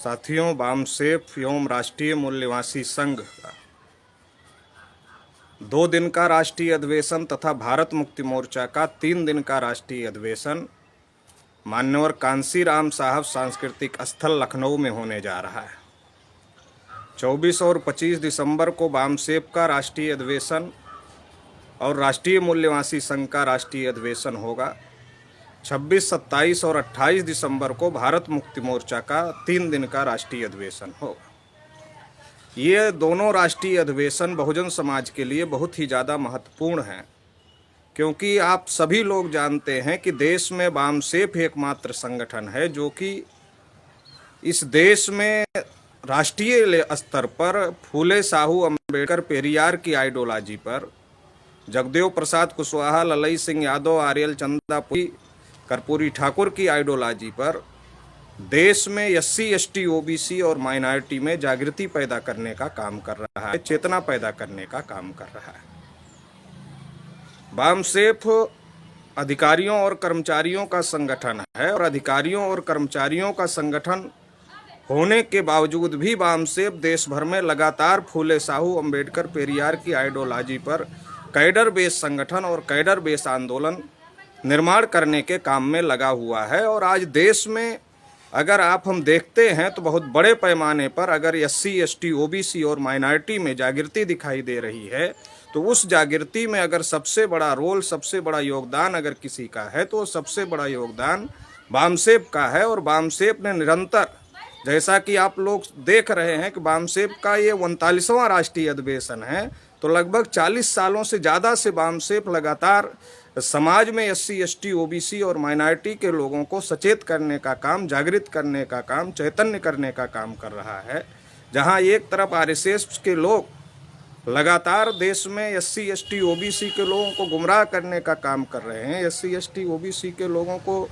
साथियों, बामसेफ एवं राष्ट्रीय मूल्यवासी संघ का 2 दिन का राष्ट्रीय अधिवेशन तथा भारत मुक्ति मोर्चा का 3 दिन का राष्ट्रीय अधिवेशन मान्यवर कांसीराम साहब सांस्कृतिक स्थल लखनऊ में होने जा रहा है। 24 और 25 दिसंबर को बामसेफ का राष्ट्रीय अधिवेशन और राष्ट्रीय मूल्यवासी संघ का राष्ट्रीय अधिवेशन होगा। 26, 27 और 28 दिसंबर को भारत मुक्ति मोर्चा का 3 दिन का राष्ट्रीय अधिवेशन होगा। ये दोनों राष्ट्रीय अधिवेशन बहुजन समाज के लिए बहुत ही ज़्यादा महत्वपूर्ण हैं, क्योंकि आप सभी लोग जानते हैं कि देश में बामसेफ एकमात्र संगठन है जो कि इस देश में राष्ट्रीय स्तर पर फूले साहू अम्बेडकर पेरियार की आइडियोलॉजी पर, जगदेव प्रसाद कुशवाहा, ललई सिंह यादव, आर्यल चंदापुरी, कर्पूरी ठाकुर की आइडियोलॉजी पर देश में SC, ST, OBC और माइनॉरिटी में जागृति पैदा करने का काम कर रहा है, चेतना पैदा करने का काम कर रहा है। बामसेफ अधिकारियों और कर्मचारियों का संगठन है और अधिकारियों और कर्मचारियों का संगठन होने के बावजूद भी बामसेफ देश भर में लगातार फूले साहू अम्बेडकर पेरियार की आइडियोलॉजी पर कैडर बेस संगठन और कैडर बेस आंदोलन निर्माण करने के काम में लगा हुआ है। और आज देश में अगर हम देखते हैं तो बहुत बड़े पैमाने पर अगर SC, ST, OBC और माइनॉरिटी में जागृति दिखाई दे रही है, तो उस जागृति में अगर सबसे बड़ा रोल, सबसे बड़ा योगदान अगर किसी का है तो सबसे बड़ा योगदान बामसेफ का है। और बामसेफ ने निरंतर, जैसा कि आप लोग देख रहे हैं कि बामसेफ का ये 39वां राष्ट्रीय अधिवेशन है, तो लगभग 40 सालों से ज़्यादा से बामसेफ लगातार समाज में SC, ST, OBC और माइनॉरिटी के लोगों को सचेत करने का काम, जागृत करने का काम, चैतन्य करने का काम कर रहा है। जहां एक तरफ RSS के लोग लगातार देश में SC, ST, OBC के लोगों को गुमराह करने का काम कर रहे हैं, SC, ST, OBC के लोगों को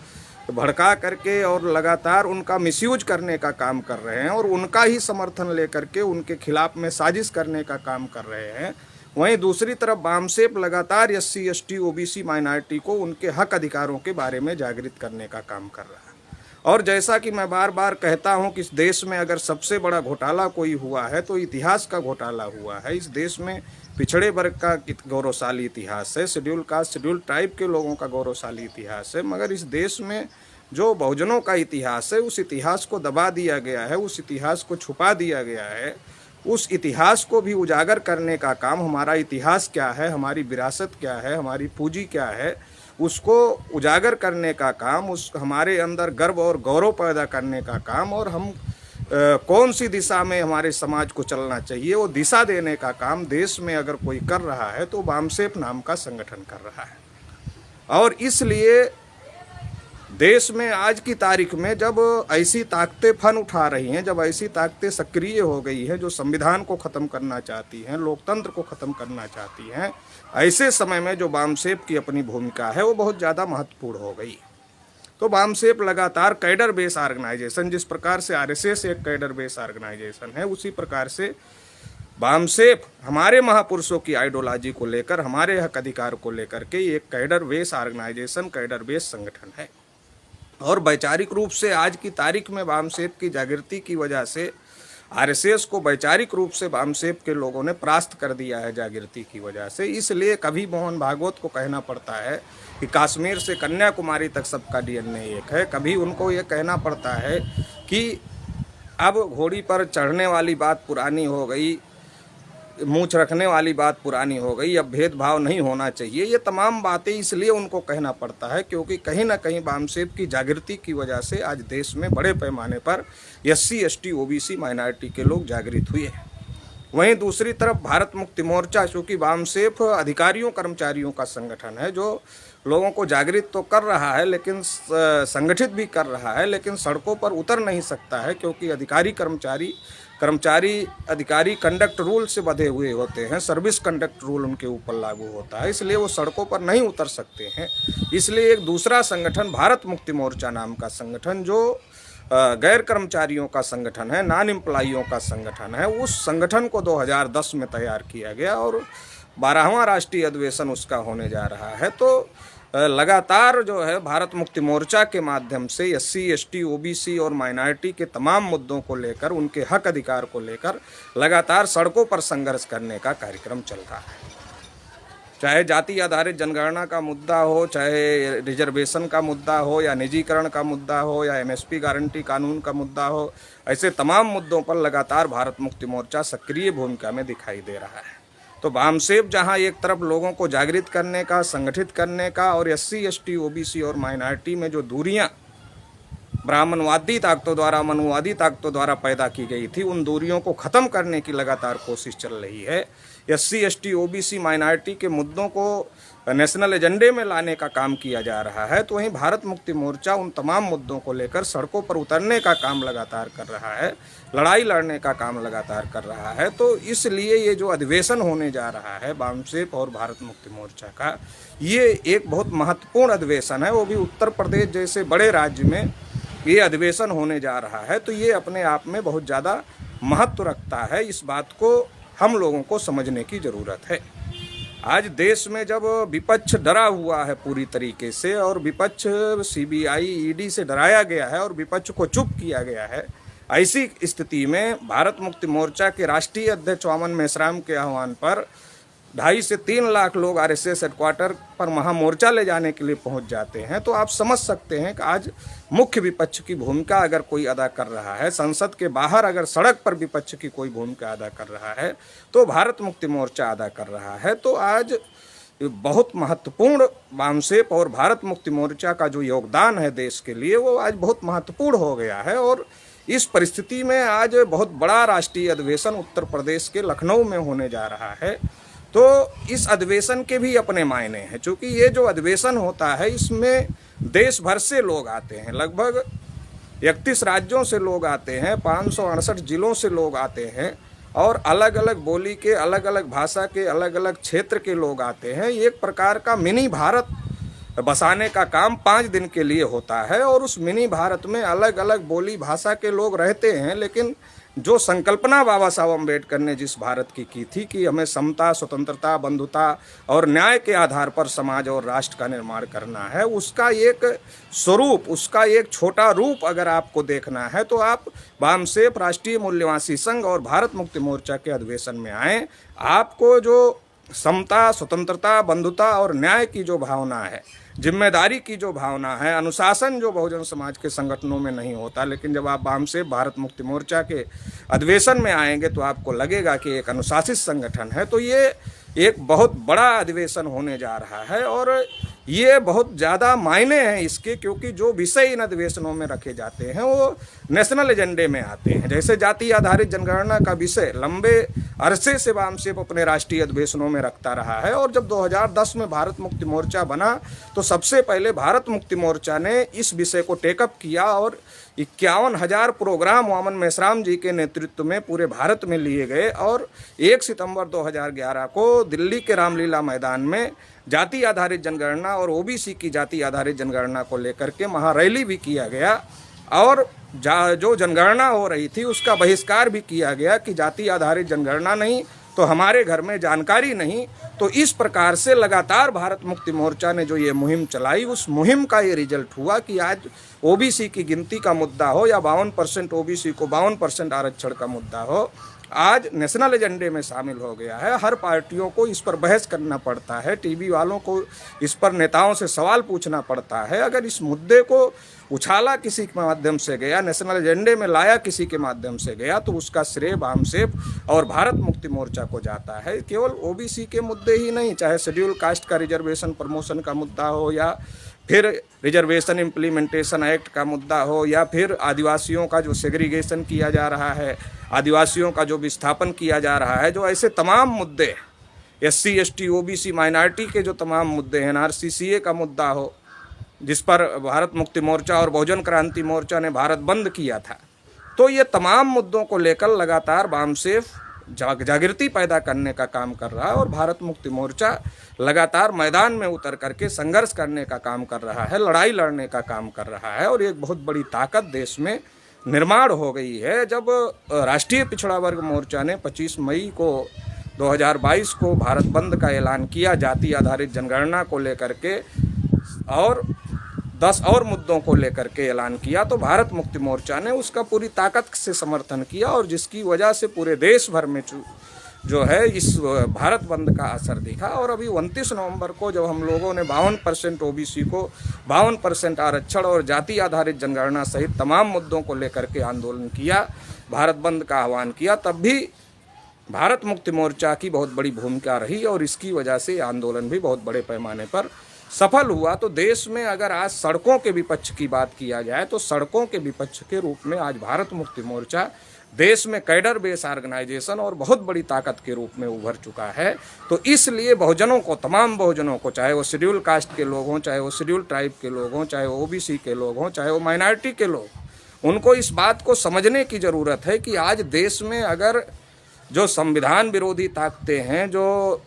भड़का करके और लगातार उनका मिसयूज करने का काम कर रहे हैं और उनका ही समर्थन लेकर के उनके खिलाफ में साजिश करने का काम कर रहे हैं। वहीं दूसरी तरफ बामसेफ लगातार SC, ST, OBC माइनॉरिटी को उनके हक अधिकारों के बारे में जागृत करने का काम कर रहा है। और जैसा कि मैं बार बार कहता हूं कि इस देश में अगर सबसे बड़ा घोटाला कोई हुआ है तो इतिहास का घोटाला हुआ है। इस देश में पिछड़े वर्ग का गौरवशाली इतिहास है, शेड्यूल कास्ट, शेड्यूल ट्राइब के लोगों का गौरवशाली इतिहास है, मगर इस देश में जो बहुजनों का इतिहास है उस इतिहास को दबा दिया गया है, उस इतिहास को छुपा दिया गया है। उस इतिहास को भी उजागर करने का काम, हमारा इतिहास क्या है, हमारी विरासत क्या है, हमारी पूंजी क्या है, उसको उजागर करने का काम, उस हमारे अंदर गर्व और गौरव पैदा करने का काम, और हम कौन सी दिशा में हमारे समाज को चलना चाहिए वो दिशा देने का काम देश में अगर कोई कर रहा है तो बामसेफ नाम का संगठन कर रहा है। और इसलिए देश में आज की तारीख में जब ऐसी ताकतें फन उठा रही हैं, जब ऐसी ताकतें सक्रिय हो गई हैं जो संविधान को ख़त्म करना चाहती हैं, लोकतंत्र को ख़त्म करना चाहती हैं, ऐसे समय में जो बामसेफ की अपनी भूमिका है वो बहुत ज़्यादा महत्वपूर्ण हो गई। तो बामसेफ लगातार कैडर बेस ऑर्गेनाइजेशन, जिस प्रकार से RSS एक कैडर बेस ऑर्गेनाइजेशन है, उसी प्रकार से बामसेफ हमारे महापुरुषों की आइडियोलॉजी को लेकर, हमारे हक अधिकार को लेकर के एक cadre base organisation, cadre base संगठन है। और वैचारिक रूप से आज की तारीख में बामसेफ की जागृति की वजह से RSS को वैचारिक रूप से बामसेफ के लोगों ने परास्त कर दिया है जागृति की वजह से। इसलिए कभी मोहन भागवत को कहना पड़ता है कि कश्मीर से कन्याकुमारी तक सबका DNA एक है। कभी उनको ये कहना पड़ता है कि अब घोड़ी पर चढ़ने वाली बात पुरानी हो गई, मूंछ रखने वाली बात पुरानी हो गई, अब भेदभाव नहीं होना चाहिए। ये तमाम बातें इसलिए उनको कहना पड़ता है क्योंकि कहीं ना कहीं बामसेफ की जागृति की वजह से आज देश में बड़े पैमाने पर SC, ST, OBC माइनॉरिटी के लोग जागृत हुए हैं। वहीं दूसरी तरफ भारत मुक्ति मोर्चा, चूँकि बामसेफ अधिकारियों कर्मचारियों का संगठन है जो लोगों को जागृत तो कर रहा है, लेकिन संगठित भी कर रहा है, लेकिन सड़कों पर उतर नहीं सकता है क्योंकि अधिकारी कंडक्ट रूल से बंधे हुए होते हैं, सर्विस कंडक्ट रूल उनके ऊपर लागू होता है, इसलिए वो सड़कों पर नहीं उतर सकते हैं। इसलिए एक दूसरा संगठन भारत मुक्ति मोर्चा नाम का संगठन, जो गैर कर्मचारियों का संगठन है, नॉन एम्प्लॉइयों का संगठन है, उस संगठन को 2010 में तैयार किया गया और 12वां राष्ट्रीय अधिवेशन उसका होने जा रहा है। तो लगातार जो है भारत मुक्ति मोर्चा के माध्यम से SC ST OBC और माइनॉरिटी के तमाम मुद्दों को लेकर, उनके हक अधिकार को लेकर लगातार सड़कों पर संघर्ष करने का कार्यक्रम चल रहा है। चाहे जाति आधारित जनगणना का मुद्दा हो, चाहे रिजर्वेशन का मुद्दा हो, या निजीकरण का मुद्दा हो, या MSP गारंटी कानून का मुद्दा हो, ऐसे तमाम मुद्दों पर लगातार भारत मुक्ति मोर्चा सक्रिय भूमिका में दिखाई दे रहा है। तो वामसेप जहां एक तरफ लोगों को जागृत करने का, संगठित करने का, और SC ST OBC और माइनॉरिटी में जो दूरियां ब्राह्मणवादी ताकतों द्वारा, मनुवादी ताकतों द्वारा पैदा की गई थी, उन दूरियों को ख़त्म करने की लगातार कोशिश चल रही है। SC ST OBC माइनॉरिटी के मुद्दों को नेशनल एजेंडे में लाने का काम किया जा रहा है। तो वहीं भारत मुक्ति मोर्चा उन तमाम मुद्दों को लेकर सड़कों पर उतरने का काम लगातार कर रहा है, लड़ाई लड़ने का काम लगातार कर रहा है। तो इसलिए ये जो अधिवेशन होने जा रहा है वामसेप और भारत मुक्ति मोर्चा का, ये एक बहुत महत्वपूर्ण अधिवेशन है। वो भी उत्तर प्रदेश जैसे बड़े राज्य में ये अधिवेशन होने जा रहा है। तो ये अपने आप में बहुत ज़्यादा महत्व रखता है। इस बात को हम लोगों को समझने की ज़रूरत है। आज देश में जब विपक्ष डरा हुआ है पूरी तरीके से, और विपक्ष CBI ED से डराया गया है और विपक्ष को चुप किया गया है, ऐसी स्थिति में भारत मुक्ति मोर्चा के राष्ट्रीय अध्यक्ष वामन मेश्राम के आह्वान पर 2.5 से 3 लाख लोग RSS हेडक्वार्टर पर महामोर्चा ले जाने के लिए पहुंच जाते हैं। तो आप समझ सकते हैं कि आज मुख्य विपक्ष की भूमिका अगर कोई अदा कर रहा है, संसद के बाहर अगर सड़क पर विपक्ष की कोई भूमिका अदा कर रहा है, तो भारत मुक्ति मोर्चा अदा कर रहा है। तो आज बहुत महत्वपूर्ण वामसेप और भारत मुक्ति मोर्चा का जो योगदान है देश के लिए, वो आज बहुत महत्वपूर्ण हो गया है। और इस परिस्थिति में आज बहुत बड़ा राष्ट्रीय अधिवेशन उत्तर प्रदेश के लखनऊ में होने जा रहा है। तो इस अधिवेशन के भी अपने मायने हैं, क्योंकि ये जो अधिवेशन होता है इसमें देश भर से लोग आते हैं, लगभग 31 राज्यों से लोग आते हैं, 568 जिलों से लोग आते हैं, और अलग अलग बोली के, अलग अलग भाषा के, अलग अलग क्षेत्र के लोग आते हैं। एक प्रकार का मिनी भारत बसाने का काम 5 दिन के लिए होता है, और उस मिनी भारत में अलग अलग बोली भाषा के लोग रहते हैं। लेकिन जो संकल्पना बाबा साहब अम्बेडकर ने जिस भारत की थी कि हमें समता, स्वतंत्रता, बंधुता और न्याय के आधार पर समाज और राष्ट्र का निर्माण करना है, उसका एक स्वरूप, उसका एक छोटा रूप अगर आपको देखना है तो आप वामसेप, राष्ट्रीय मूल्यवासी संघ और भारत मुक्ति मोर्चा के अधिवेशन में आएँ। आपको जो समता, स्वतंत्रता, बंधुता और न्याय की जो भावना है, जिम्मेदारी की जो भावना है, अनुशासन जो बहुजन समाज के संगठनों में नहीं होता, लेकिन जब आप वामसेप, भारत मुक्ति मोर्चा के अधिवेशन में आएंगे तो आपको लगेगा कि एक अनुशासित संगठन है। तो ये एक बहुत बड़ा अधिवेशन होने जा रहा है, और ये बहुत ज़्यादा मायने हैं इसके, क्योंकि जो विषय इन अधिवेशनों में रखे जाते हैं वो नेशनल एजेंडे में आते हैं। जैसे जाति आधारित जनगणना का विषय लंबे अरसे से वामसेप अपने राष्ट्रीय अधिवेशनों में रखता रहा है, और जब 2010 में भारत मुक्ति मोर्चा बना तो सबसे पहले भारत मुक्ति मोर्चा ने इस विषय को टेकअप किया, और 51,000 प्रोग्राम वामन मेश्राम जी के नेतृत्व में पूरे भारत में लिए गए, और 1 सितंबर 2011 को दिल्ली के रामलीला मैदान में जाति आधारित जनगणना और OBC की जाति आधारित जनगणना को लेकर के महारैली भी किया गया, और जो जनगणना हो रही थी उसका बहिष्कार भी किया गया कि जाति आधारित जनगणना नहीं तो हमारे घर में जानकारी नहीं। तो इस प्रकार से लगातार भारत मुक्ति मोर्चा ने जो ये मुहिम चलाई, उस मुहिम का ये रिजल्ट हुआ कि आज OBC की गिनती का मुद्दा हो या 52% OBC को 52% आरक्षण का मुद्दा हो, आज नेशनल एजेंडे में शामिल हो गया है। हर पार्टियों को इस पर बहस करना पड़ता है, टीवी वालों को इस पर नेताओं से सवाल पूछना पड़ता है। अगर इस मुद्दे को उछाला किसी के माध्यम से गया, नेशनल एजेंडे में लाया किसी के माध्यम से गया, तो उसका श्रेय वामसेप और भारत मुक्ति मोर्चा को जाता है। केवल OBC के मुद्दे ही नहीं, चाहे शेड्यूल कास्ट का रिजर्वेशन प्रमोशन का मुद्दा हो, या फिर रिजर्वेशन इम्प्लीमेंटेशन एक्ट का मुद्दा हो, या फिर आदिवासियों का जो सेग्रीगेशन किया जा रहा है, आदिवासियों का जो विस्थापन किया जा रहा है, जो ऐसे तमाम मुद्दे, SC ST OBC माइनॉरिटी के जो तमाम मुद्दे हैं, NRCCA का मुद्दा हो जिस पर भारत मुक्ति मोर्चा और बहुजन क्रांति मोर्चा ने भारत बंद किया था, तो ये तमाम मुद्दों को लेकर लगातार वामसेप जागृति पैदा करने का काम कर रहा है, और भारत मुक्ति मोर्चा लगातार मैदान में उतर करके संघर्ष करने का काम कर रहा है, लड़ाई लड़ने का काम कर रहा है। और एक बहुत बड़ी ताकत देश में निर्माण हो गई है। जब राष्ट्रीय पिछड़ा वर्ग मोर्चा ने 25 मई को 2022 को भारत बंद का ऐलान किया, जाति आधारित जनगणना को लेकर के और 10 और मुद्दों को लेकर के ऐलान किया, तो भारत मुक्ति मोर्चा ने उसका पूरी ताकत से समर्थन किया और जिसकी वजह से पूरे देश भर में जो है इस भारत बंद का असर दिखा। और अभी 29 नवंबर को जब हम लोगों ने 52% ओबीसी को 52% आरक्षण और जाति आधारित जनगणना सहित तमाम मुद्दों को लेकर के आंदोलन किया, भारत बंद का आह्वान किया, तब भी भारत मुक्ति मोर्चा की बहुत बड़ी भूमिका रही और इसकी वजह से आंदोलन भी बहुत बड़े पैमाने पर सफल हुआ। तो देश में अगर आज सड़कों के विपक्ष की बात किया जाए तो सड़कों के विपक्ष के रूप में आज भारत मुक्ति मोर्चा देश में कैडर बेस ऑर्गेनाइजेशन और बहुत बड़ी ताकत के रूप में उभर चुका है। तो इसलिए बहुजनों को, तमाम बहुजनों को, चाहे वो शेड्यूल कास्ट के लोग हों, चाहे वो शेड्यूल ट्राइब के लोग हों, चाहे वो ओबीसी के लोग हों, चाहे वो माइनॉरिटी के लोग, उनको इस बात को समझने की ज़रूरत है कि आज देश में अगर जो संविधान विरोधी ताकतें हैं, जो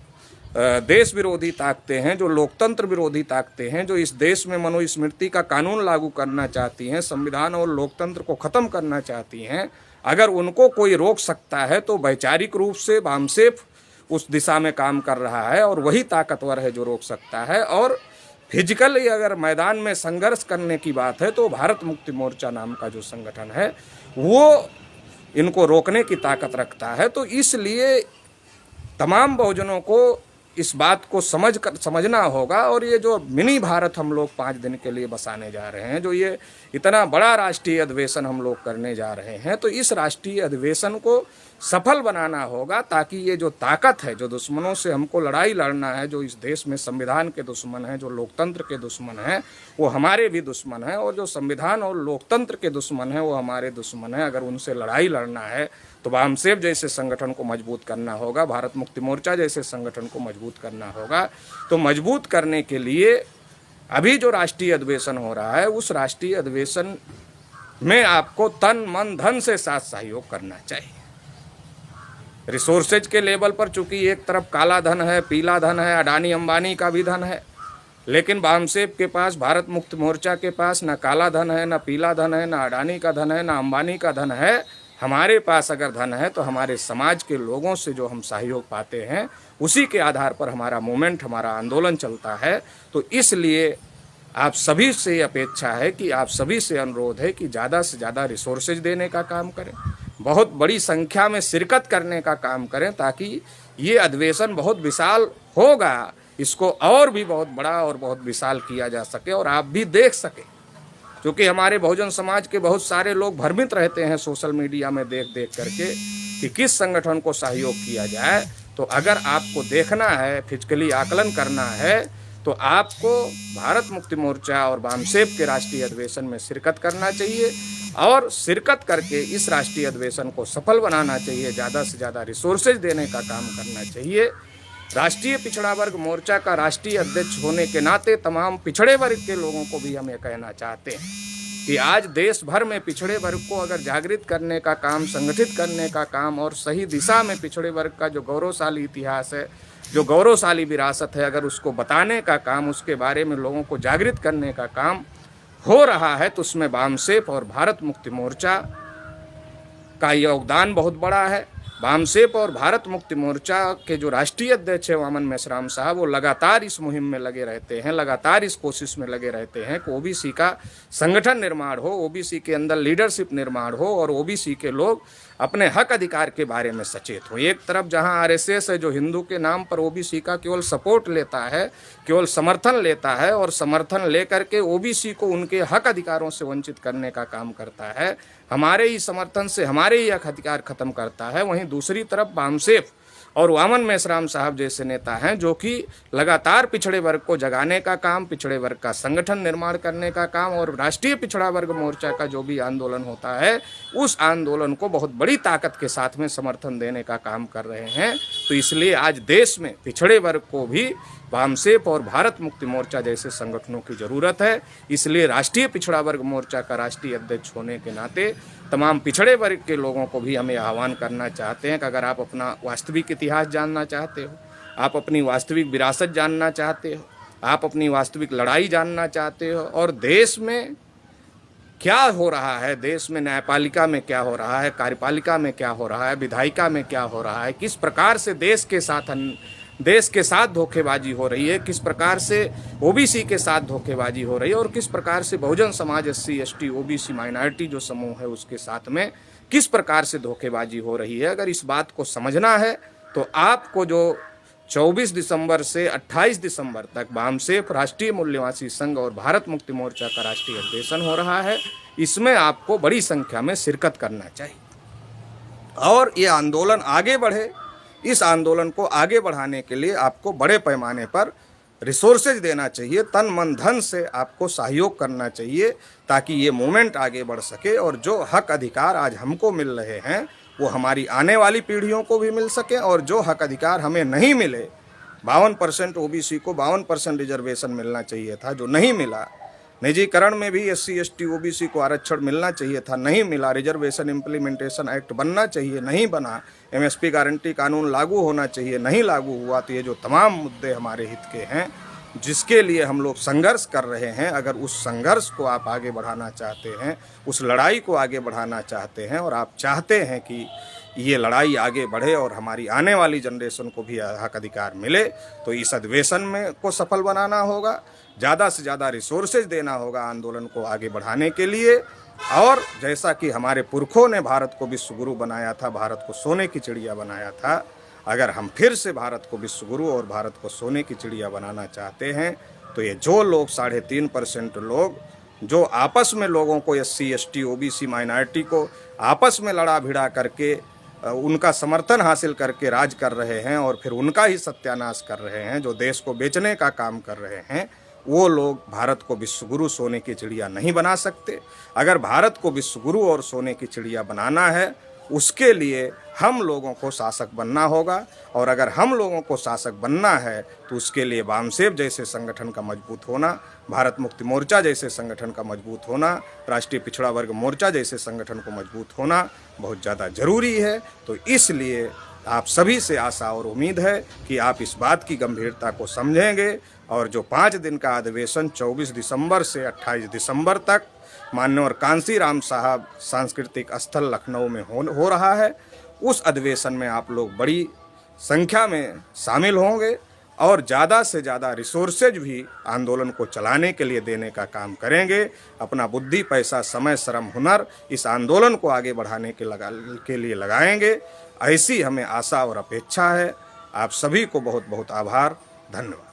देश विरोधी ताकतें हैं, जो लोकतंत्र विरोधी ताकतें हैं, जो इस देश में मनुस्मृति का कानून लागू करना चाहती हैं, संविधान और लोकतंत्र को ख़त्म करना चाहती हैं, अगर उनको कोई रोक सकता है तो वैचारिक रूप से वामसेफ उस दिशा में काम कर रहा है और वही ताकतवर है जो रोक सकता है। और फिजिकली अगर मैदान में संघर्ष करने की बात है तो भारत मुक्ति मोर्चा नाम का जो संगठन है वो इनको रोकने की ताकत रखता है। तो इसलिए तमाम बहुजनों को इस बात को समझना होगा। और ये जो मिनी भारत हम लोग 5 दिन के लिए बसाने जा रहे हैं, जो ये इतना बड़ा राष्ट्रीय अधिवेशन हम लोग करने जा रहे हैं, तो इस राष्ट्रीय अधिवेशन को सफल बनाना होगा ताकि ये जो ताकत है, जो दुश्मनों से हमको लड़ाई लड़ना है, जो इस देश में संविधान के दुश्मन हैं, जो लोकतंत्र के दुश्मन हैं, वो हमारे भी दुश्मन हैं, और जो संविधान और लोकतंत्र के दुश्मन हैं वो हमारे दुश्मन हैं। अगर उनसे लड़ाई लड़ना है तो वामसेफ जैसे संगठन को मजबूत करना होगा, भारत मुक्ति मोर्चा जैसे संगठन को मजबूत करना होगा। तो मजबूत करने के लिए अभी जो राष्ट्रीय अधिवेशन हो रहा है, उस राष्ट्रीय अधिवेशन में आपको तन मन धन से साथ सहयोग करना चाहिए। रिसोर्सेज के लेवल पर चूंकि एक तरफ काला धन है, पीला धन है, अडानी अंबानी का भी धन है, लेकिन वामसेफ के पास, भारत मुक्ति मोर्चा के पास ना काला धन है, ना पीला धन है, ना अडानी का धन है, ना अंबानी का धन है। हमारे पास अगर धन है तो हमारे समाज के लोगों से जो हम सहयोग पाते हैं उसी के आधार पर हमारा मूवमेंट, हमारा आंदोलन चलता है। तो इसलिए आप सभी से अपेक्षा है कि आप सभी से अनुरोध है कि ज़्यादा से ज़्यादा रिसोर्सेज देने का काम करें, बहुत बड़ी संख्या में शिरकत करने का काम करें, ताकि ये अधिवेशन बहुत विशाल होगा, इसको और भी बहुत बड़ा और बहुत विशाल किया जा सके और आप भी देख सकें। क्योंकि हमारे बहुजन समाज के बहुत सारे लोग भ्रमित रहते हैं सोशल मीडिया में देख करके कि किस संगठन को सहयोग किया जाए। तो अगर आपको देखना है, फिजिकली आकलन करना है, तो आपको भारत मुक्ति मोर्चा और वामसेफ के राष्ट्रीय अधिवेशन में शिरकत करना चाहिए और शिरकत करके इस राष्ट्रीय अधिवेशन को सफल बनाना चाहिए। ज़्यादा से ज़्यादा रिसोर्सेज देने का काम करना चाहिए। राष्ट्रीय पिछड़ा वर्ग मोर्चा का राष्ट्रीय अध्यक्ष होने के नाते तमाम पिछड़े वर्ग के लोगों को भी हम ये कहना चाहते हैं कि आज देश भर में पिछड़े वर्ग को अगर जागृत करने का काम, संगठित करने का काम और सही दिशा में पिछड़े वर्ग का जो गौरवशाली इतिहास है, जो गौरवशाली विरासत है, अगर उसको बताने का काम, उसके बारे में लोगों को जागृत करने का काम हो रहा है, तो उसमें वामसेफ और भारत मुक्ति मोर्चा का योगदान बहुत बड़ा है। वामसेफ और भारत मुक्ति मोर्चा के जो राष्ट्रीय अध्यक्ष है वामन मेश्राम साहब, वो लगातार इस मुहिम में लगे रहते हैं, लगातार इस कोशिश में लगे रहते हैं कि ओबीसी का संगठन निर्माण हो, ओबीसी के अंदर लीडरशिप निर्माण हो और ओबीसी के लोग अपने हक अधिकार के बारे में सचेत हो। एक तरफ जहां आरएसएस है जो हिंदू के नाम पर ओबीसी का केवल सपोर्ट लेता है, केवल समर्थन लेता है और समर्थन लेकर के ओबीसी को उनके हक अधिकारों से वंचित करने का काम करता है, हमारे ही समर्थन से हमारे ही हक अधिकार खत्म करता है, वहीं दूसरी तरफ वामसेफ और वामन मेश्राम साहब जैसे नेता हैं जो कि लगातार पिछड़े वर्ग को जगाने का काम, पिछड़े वर्ग का संगठन निर्माण करने का काम और राष्ट्रीय पिछड़ा वर्ग मोर्चा का जो भी आंदोलन होता है उस आंदोलन को बहुत बड़ी ताकत के साथ में समर्थन देने का काम कर रहे हैं। तो इसलिए आज देश में पिछड़े वर्ग को भी वामसेफ और भारत मुक्ति मोर्चा जैसे संगठनों की ज़रूरत है। इसलिए राष्ट्रीय पिछड़ा वर्ग मोर्चा का राष्ट्रीय अध्यक्ष होने के नाते तमाम पिछड़े वर्ग के लोगों को भी हमें आह्वान करना चाहते हैं कि अगर आप अपना वास्तविक इतिहास जानना चाहते हो, आप अपनी वास्तविक विरासत जानना चाहते हो, आप अपनी वास्तविक लड़ाई जानना चाहते हो और देश में क्या हो रहा है, देश में न्यायपालिका में क्या हो रहा है, कार्यपालिका में क्या हो रहा है, विधायिका में क्या हो रहा है, किस प्रकार से देश के साथ देश के साथ धोखेबाजी हो रही है, किस प्रकार से ओबीसी के साथ धोखेबाजी हो रही है और किस प्रकार से Bahujan Samaj, SC, ST, OBC, minority जो समूह है उसके साथ में किस प्रकार से धोखेबाजी हो रही है। अगर इस बात को समझना है तो आपको जो 24 दिसंबर से 28 दिसंबर तक वामसेफ राष्ट्रीय मूल निवासी संघ और भारत मुक्ति मोर्चा का राष्ट्रीय अधिवेशन हो रहा है, इसमें आपको बड़ी संख्या में शिरकत करना चाहिए और ये आंदोलन आगे बढ़े। इस आंदोलन को आगे बढ़ाने के लिए आपको बड़े पैमाने पर रिसोर्सेज देना चाहिए, तन मन धन से आपको सहयोग करना चाहिए ताकि ये मूवमेंट आगे बढ़ सके और जो हक अधिकार आज हमको मिल रहे हैं वो हमारी आने वाली पीढ़ियों को भी मिल सके। और जो हक अधिकार हमें नहीं मिले, 52% ओबीसी को 52% रिजर्वेशन मिलना चाहिए था जो नहीं मिला, निजीकरण में भी एससी, एसटी, ओबीसी को आरक्षण मिलना चाहिए था, नहीं मिला, रिजर्वेशन इम्प्लीमेंटेशन एक्ट बनना चाहिए, नहीं बना, एमएसपी गारंटी कानून लागू होना चाहिए, नहीं लागू हुआ। तो ये जो तमाम मुद्दे हमारे हित के हैं जिसके लिए हम लोग संघर्ष कर रहे हैं, अगर उस संघर्ष को आप आगे बढ़ाना चाहते हैं, उस लड़ाई को आगे बढ़ाना चाहते हैं और आप चाहते हैं कि ये लड़ाई आगे बढ़े और हमारी आने वाली जनरेशन को भी हक अधिकार मिले, तो इस अधिवेशन में को सफल बनाना होगा, ज़्यादा से ज़्यादा रिसोर्सेज देना होगा आंदोलन को आगे बढ़ाने के लिए। और जैसा कि हमारे पुरखों ने भारत को विश्व गुरु बनाया था, भारत को सोने की चिड़िया बनाया था, अगर हम फिर से भारत को विश्व गुरु और भारत को सोने की चिड़िया बनाना चाहते हैं तो ये जो लोग 3.5% लोग जो आपस में लोगों को एससी, एसटी, ओबीसी, माइनॉरिटी को आपस में लड़ा भिड़ा करके उनका समर्थन हासिल करके राज कर रहे हैं और फिर उनका ही सत्यानाश कर रहे हैं, जो देश को बेचने का काम कर रहे हैं, वो लोग भारत को विश्वगुरु सोने की चिड़िया नहीं बना सकते। अगर भारत को विश्वगुरु और सोने की चिड़िया बनाना है उसके लिए हम लोगों को शासक बनना होगा और अगर हम लोगों को शासक बनना है तो उसके लिए वामसेफ जैसे संगठन का मजबूत होना, भारत मुक्ति मोर्चा जैसे संगठन का मजबूत होना, राष्ट्रीय पिछड़ा वर्ग मोर्चा जैसे संगठन को मजबूत होना बहुत ज़्यादा ज़रूरी है। तो इसलिए आप सभी से आशा और उम्मीद है कि आप इस बात की गंभीरता को समझेंगे और जो 5 दिन का अधिवेशन 24 दिसंबर से 28 दिसंबर तक माननीय कांसी राम साहब सांस्कृतिक स्थल लखनऊ में हो रहा है, उस अधिवेशन में आप लोग बड़ी संख्या में शामिल होंगे और ज़्यादा से ज़्यादा रिसोर्सेज भी आंदोलन को चलाने के लिए देने का काम करेंगे। अपना बुद्धि, पैसा, समय, श्रम, हुनर इस आंदोलन को आगे बढ़ाने के लिए लगाएंगे, ऐसी हमें आशा और अपेक्षा है। आप सभी को बहुत बहुत आभार, धन्यवाद।